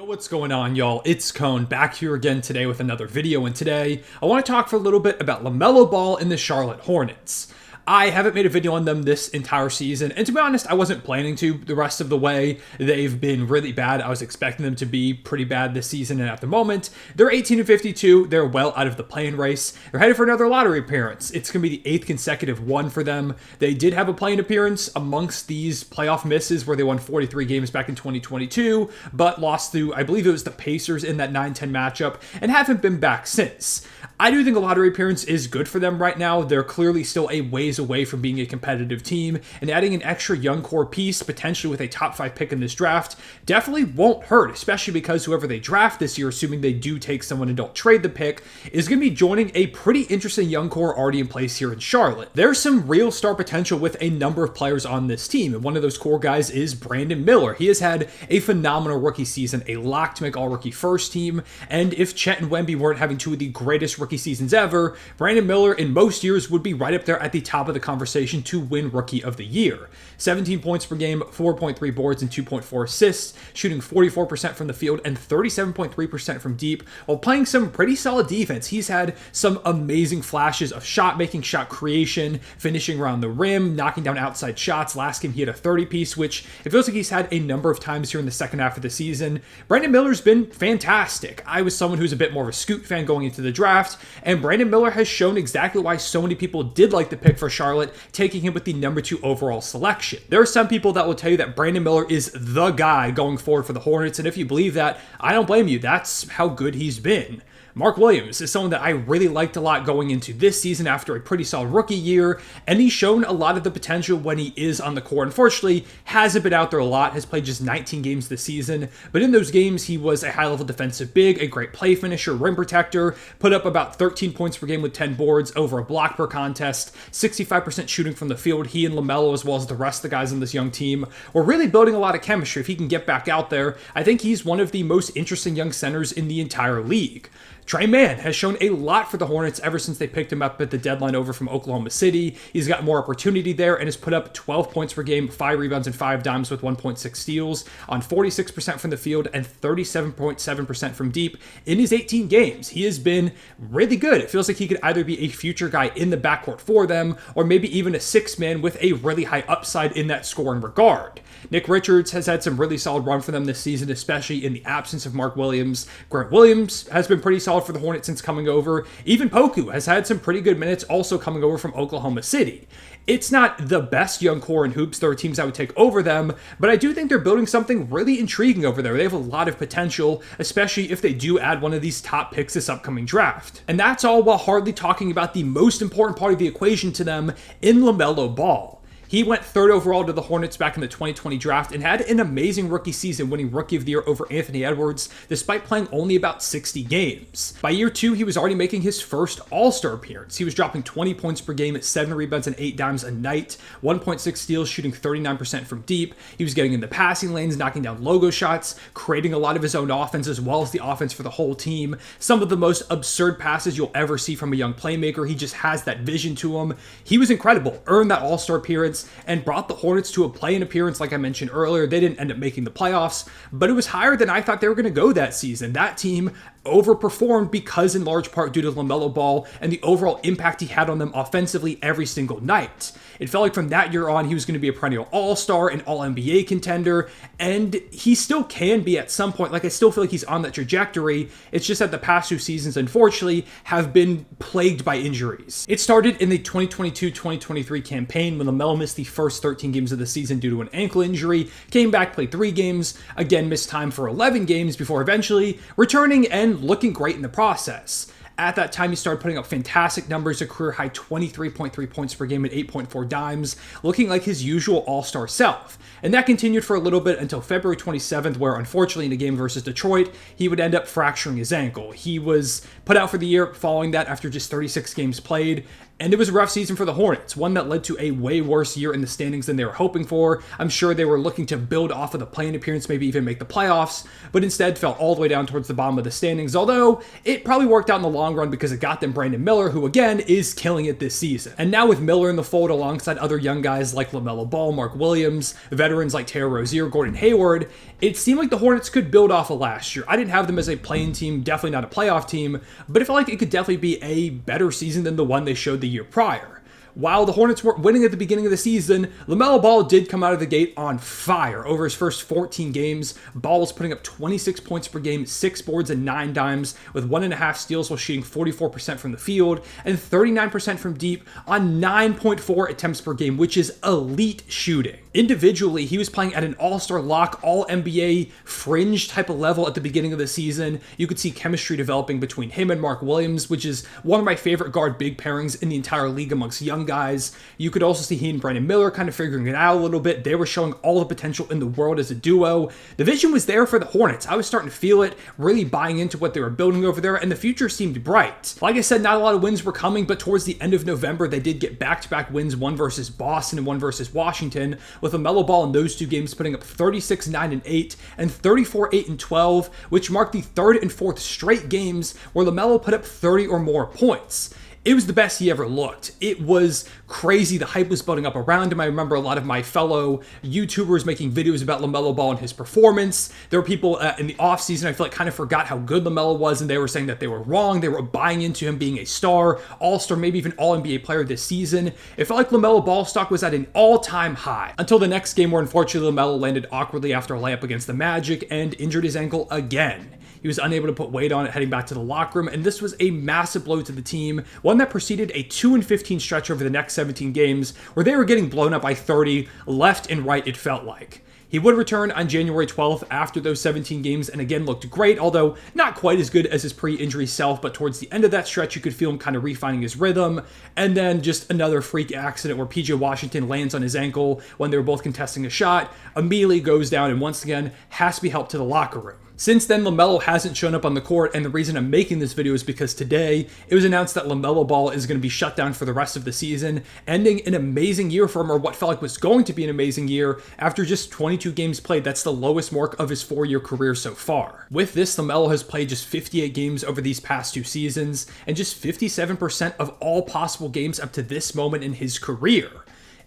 What's going on, y'all? It's Cone back here again today with another video, and today I want to talk for a little bit about LaMelo Ball and the Charlotte Hornets. I haven't made a video on them this entire season, and to be honest, I wasn't planning to the rest of the way. They've been really bad. I was expecting them to be pretty bad this season, and at the moment, they're 18-52. They're well out of the play-in race. They're headed for another lottery appearance. It's going to be the 8th consecutive one for them. They did have a play-in appearance amongst these playoff misses where they won 43 games back in 2022, but lost to, I believe it was the Pacers in that 9-10 matchup, and haven't been back since. I do think a lottery appearance is good for them right now. They're clearly still a ways away from being a competitive team, and adding an extra young core piece, potentially with a top 5 pick in this draft, definitely won't hurt, especially because whoever they draft this year, assuming they do take someone and don't trade the pick, is going to be joining a pretty interesting young core already in place here in Charlotte. There's some real star potential with a number of players on this team, and one of those core guys is Brandon Miller. He has had a phenomenal rookie season, a lock to make all-rookie first team, and if Chet and Wemby weren't having two of the greatest rookie seasons ever, Brandon Miller in most years would be right up there at the top of the conversation to win Rookie of the Year. 17 points per game, 4.3 boards, and 2.4 assists, shooting 44% from the field and 37.3% from deep, while playing some pretty solid defense. He's had some amazing flashes of shot making, shot creation, finishing around the rim, knocking down outside shots. Last game he had a 30-piece, which it feels like he's had a number of times here in the second half of the season. Brandon Miller's been fantastic. I was someone who's a bit more of a Scoot fan going into the draft, and Brandon Miller has shown exactly why so many people did like the pick for Charlotte, taking him with the number 2 overall selection. There are some people that will tell you that Brandon Miller is the guy going forward for the Hornets, and if you believe that, I don't blame you. That's how good he's been. Mark Williams is someone that I really liked a lot going into this season after a pretty solid rookie year, and he's shown a lot of the potential when he is on the court. Unfortunately, hasn't been out there a lot, has played just 19 games this season, but in those games, he was a high-level defensive big, a great play finisher, rim protector, put up about 13 points per game with 10 boards, over a block per contest, 65% shooting from the field. He and LaMelo, as well as the rest of the guys on this young team, were really building a lot of chemistry. If he can get back out there, I think he's one of the most interesting young centers in the entire league. Tre Mann has shown a lot for the Hornets ever since they picked him up at the deadline over from Oklahoma City. He's got more opportunity there and has put up 12 points per game, 5 rebounds, and 5 dimes with 1.6 steals on 46% from the field and 37.7% from deep in his 18 games. He has been really good. It feels like he could either be a future guy in the backcourt for them or maybe even a 6-man with a really high upside in that scoring regard. Nick Richards has had some really solid run for them this season, especially in the absence of Mark Williams. Grant Williams has been pretty solid for the Hornets since coming over. Even Poku has had some pretty good minutes also coming over from Oklahoma City. It's not the best young core in hoops. There are teams that would take over them, but I do think they're building something really intriguing over there. They have a lot of potential, especially if they do add one of these top picks this upcoming draft. And that's all while hardly talking about the most important part of the equation to them in LaMelo Ball. He went 3rd overall to the Hornets back in the 2020 draft and had an amazing rookie season, winning Rookie of the Year over Anthony Edwards, despite playing only about 60 games. By year 2, he was already making his first All-Star appearance. He was dropping 20 points per game, 7 rebounds, and 8 dimes a night, 1.6 steals, shooting 39% from deep. He was getting in the passing lanes, knocking down logo shots, creating a lot of his own offense as well as the offense for the whole team. Some of the most absurd passes you'll ever see from a young playmaker. He just has that vision to him. He was incredible, earned that All-Star appearance, and brought the Hornets to a play-in appearance like I mentioned earlier. They didn't end up making the playoffs, but it was higher than I thought they were going to go that season. That team overperformed because in large part due to LaMelo Ball and the overall impact he had on them offensively every single night. It felt like from that year on, he was going to be a perennial all-star, an all-NBA contender, and he still can be at some point. Like, I still feel like he's on that trajectory. It's just that the past 2 seasons, unfortunately, have been plagued by injuries. It started in the 2022-2023 campaign when LaMelo missed the first 13 games of the season due to an ankle injury, came back, played 3 games, again missed time for 11 games before eventually returning and looking great in the process. At that time, he started putting up fantastic numbers, a career-high 23.3 points per game and 8.4 dimes, looking like his usual all-star self. And that continued for a little bit until February 27th, where unfortunately in a game versus Detroit, he would end up fracturing his ankle. He was put out for the year following that after just 36 games played, And it was a rough season for the Hornets, one that led to a way worse year in the standings than they were hoping for. I'm sure they were looking to build off of the play-in appearance, maybe even make the playoffs, but instead fell all the way down towards the bottom of the standings, although it probably worked out in the long long run because it got them Brandon Miller, who again is killing it this season. And now with Miller in the fold alongside other young guys like LaMelo Ball, Mark Williams, veterans like Terry Rozier, Gordon Hayward, it seemed like the Hornets could build off of last year. I didn't have them as a playing team, definitely not a playoff team, but it felt like it could definitely be a better season than the one they showed the year prior. While the Hornets weren't winning at the beginning of the season, LaMelo Ball did come out of the gate on fire. Over his first 14 games, Ball was putting up 26 points per game, 6 boards and 9 dimes, with 1.5 steals while shooting 44% from the field and 39% from deep on 9.4 attempts per game, which is elite shooting. Individually, he was playing at an all-star lock, all-NBA fringe type of level at the beginning of the season. You could see chemistry developing between him and Mark Williams, which is one of my favorite guard big pairings in the entire league amongst young guys. You could also see he and Brandon Miller kind of figuring it out a little bit. They were showing all the potential in the world as a duo. The vision was there for the Hornets. I was starting to feel it, really buying into what they were building over there, and the future seemed bright. Like I said, not a lot of wins were coming, but towards the end of November, they did get back-to-back wins, one versus Boston and one versus Washington, with LaMelo Ball in those two games putting up 36-9-8 and 34-8-12, which marked the third and fourth straight games where LaMelo put up 30 or more points. It was the best he ever looked. It was crazy. The hype was building up around him. I remember a lot of my fellow YouTubers making videos about LaMelo Ball and his performance. There were people in the offseason, I feel like, kind of forgot how good LaMelo was, and they were saying that they were wrong. They were buying into him being a star, all-star, maybe even all-NBA player this season. It felt like LaMelo Ball stock was at an all-time high until the next game where, unfortunately, LaMelo landed awkwardly after a layup against the Magic and injured his ankle again. He was unable to put weight on it heading back to the locker room, and this was a massive blow to the team, one that preceded a 2-15 stretch over the next 17 games where they were getting blown up by 30 left and right, it felt like. He would return on January 12th after those 17 games and again looked great, although not quite as good as his pre-injury self, but towards the end of that stretch, you could feel him kind of refining his rhythm. And then just another freak accident where PJ Washington lands on his ankle when they were both contesting a shot, immediately goes down and once again has to be helped to the locker room. Since then, LaMelo hasn't shown up on the court, and the reason I'm making this video is because today, it was announced that LaMelo Ball is going to be shut down for the rest of the season, ending an amazing year for him, or what felt like was going to be an amazing year, after just 22 games played. That's the lowest mark of his 4-year career so far. With this, LaMelo has played just 58 games over these past 2 seasons, and just 57% of all possible games up to this moment in his career.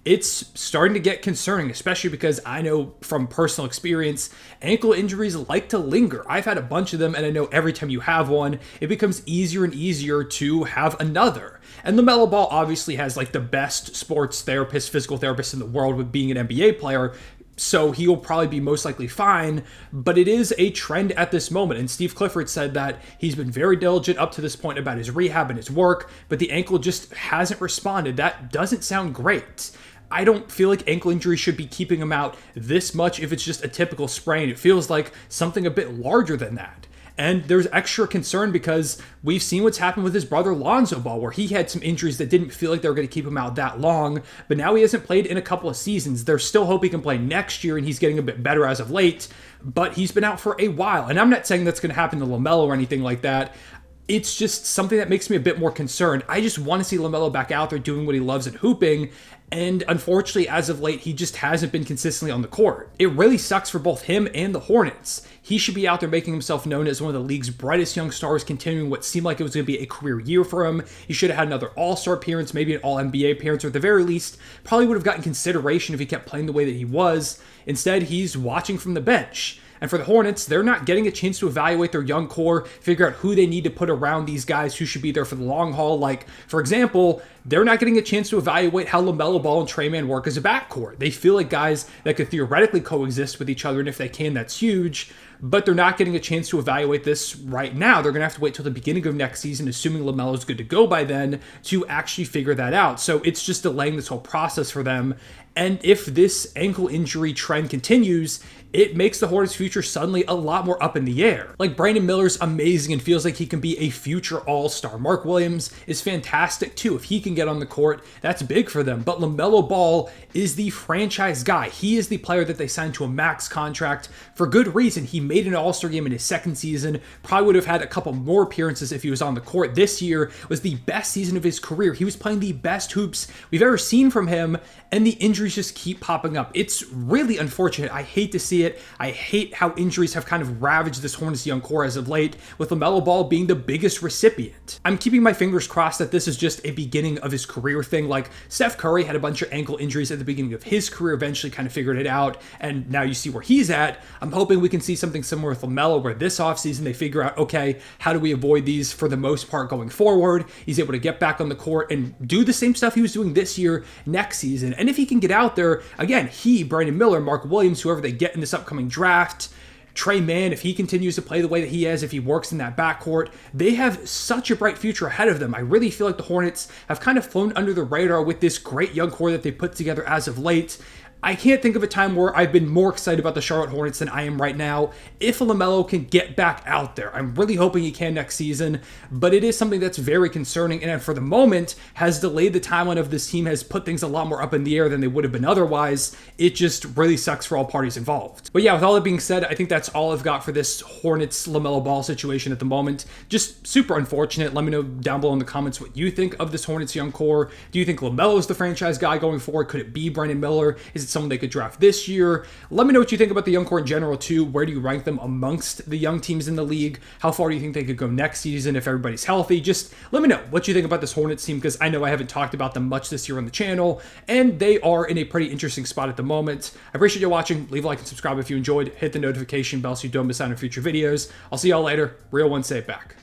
It's starting to get concerning, especially because I know from personal experience, ankle injuries like to linger. I've had a bunch of them, and I know every time you have one, it becomes easier and easier to have another. And LaMelo Ball obviously has like the best sports therapist, physical therapist in the world with being an NBA player, so he'll probably be most likely fine, but it is a trend at this moment. And Steve Clifford said that he's been very diligent up to this point about his rehab and his work, but the ankle just hasn't responded. That doesn't sound great. I don't feel like ankle injuries should be keeping him out this much if it's just a typical sprain. It feels like something a bit larger than that. And there's extra concern because we've seen what's happened with his brother Lonzo Ball, where he had some injuries that didn't feel like they were going to keep him out that long, but now he hasn't played in a couple of seasons. There's still hope he can play next year, and he's getting a bit better as of late, but he's been out for a while. And I'm not saying that's going to happen to LaMelo or anything like that. It's just something that makes me a bit more concerned. I just want to see LaMelo back out there doing what he loves and hooping, and unfortunately, as of late, he just hasn't been consistently on the court. It really sucks for both him and the Hornets. He should be out there making himself known as one of the league's brightest young stars, continuing what seemed like it was going to be a career year for him. He should have had another All-Star appearance, maybe an All-NBA appearance, or at the very least, probably would have gotten consideration if he kept playing the way that he was. Instead, he's watching from the bench. And for the Hornets, they're not getting a chance to evaluate their young core, figure out who they need to put around these guys who should be there for the long haul. Like, for example, they're not getting a chance to evaluate how LaMelo Ball and Trey Mann work as a backcourt. They feel like guys that could theoretically coexist with each other, and if they can, that's huge. But they're not getting a chance to evaluate this right now. They're going to have to wait till the beginning of next season, assuming LaMelo's good to go by then, to actually figure that out. So it's just delaying this whole process for them. And if this ankle injury trend continues, it makes the Hornets' future suddenly a lot more up in the air. Like, Brandon Miller's amazing and feels like he can be a future all-star. Mark Williams is fantastic too. If he can get on the court, that's big for them. But LaMelo Ball is the franchise guy. He is the player that they signed to a max contract for good reason. He made an All-Star game in his second season, probably would have had a couple more appearances if he was on the court. This year was the best season of his career. He was playing the best hoops we've ever seen from him, and the injuries just keep popping up. It's really unfortunate. I hate to see it. I hate how injuries have kind of ravaged this Hornets young core as of late, with LaMelo Ball being the biggest recipient. I'm keeping my fingers crossed that this is just a beginning of his career thing. Like Steph Curry had a bunch of ankle injuries at the beginning of his career, eventually kind of figured it out, and now you see where he's at. I'm hoping we can see something similar with LaMelo, where this offseason they figure out, okay, how do we avoid these for the most part going forward? He's able to get back on the court and do the same stuff he was doing this year, next season. And if he can get out there, again, he, Brandon Miller, Mark Williams, whoever they get in this upcoming draft, Trey Mann, if he continues to play the way that he is, if he works in that backcourt, they have such a bright future ahead of them. I really feel like the Hornets have kind of flown under the radar with this great young core that they put together as of late. I can't think of a time where I've been more excited about the Charlotte Hornets than I am right now. If LaMelo can get back out there, I'm really hoping he can next season, but it is something that's very concerning, and for the moment has delayed the timeline of this team, has put things a lot more up in the air than they would have been otherwise. It just really sucks for all parties involved. But yeah, with all that being said, I think that's all I've got for this Hornets LaMelo Ball situation at the moment. Just super unfortunate. Let me know down below in the comments what you think of this Hornets young core. Do you think LaMelo is the franchise guy going forward? Could it be Brandon Miller? Is it someone they could draft this year? Let me know what you think about the young core in general too. Where do you rank them amongst the young teams in the league? How far do you think they could go next season if everybody's healthy? Just let me know what you think about this Hornets team, because I know I haven't talked about them much this year on the channel, and they are in a pretty interesting spot at the moment. I appreciate you watching. Leave a like and subscribe if you enjoyed. Hit the notification bell so you don't miss out on future videos. I'll see y'all later. Real one, say it back.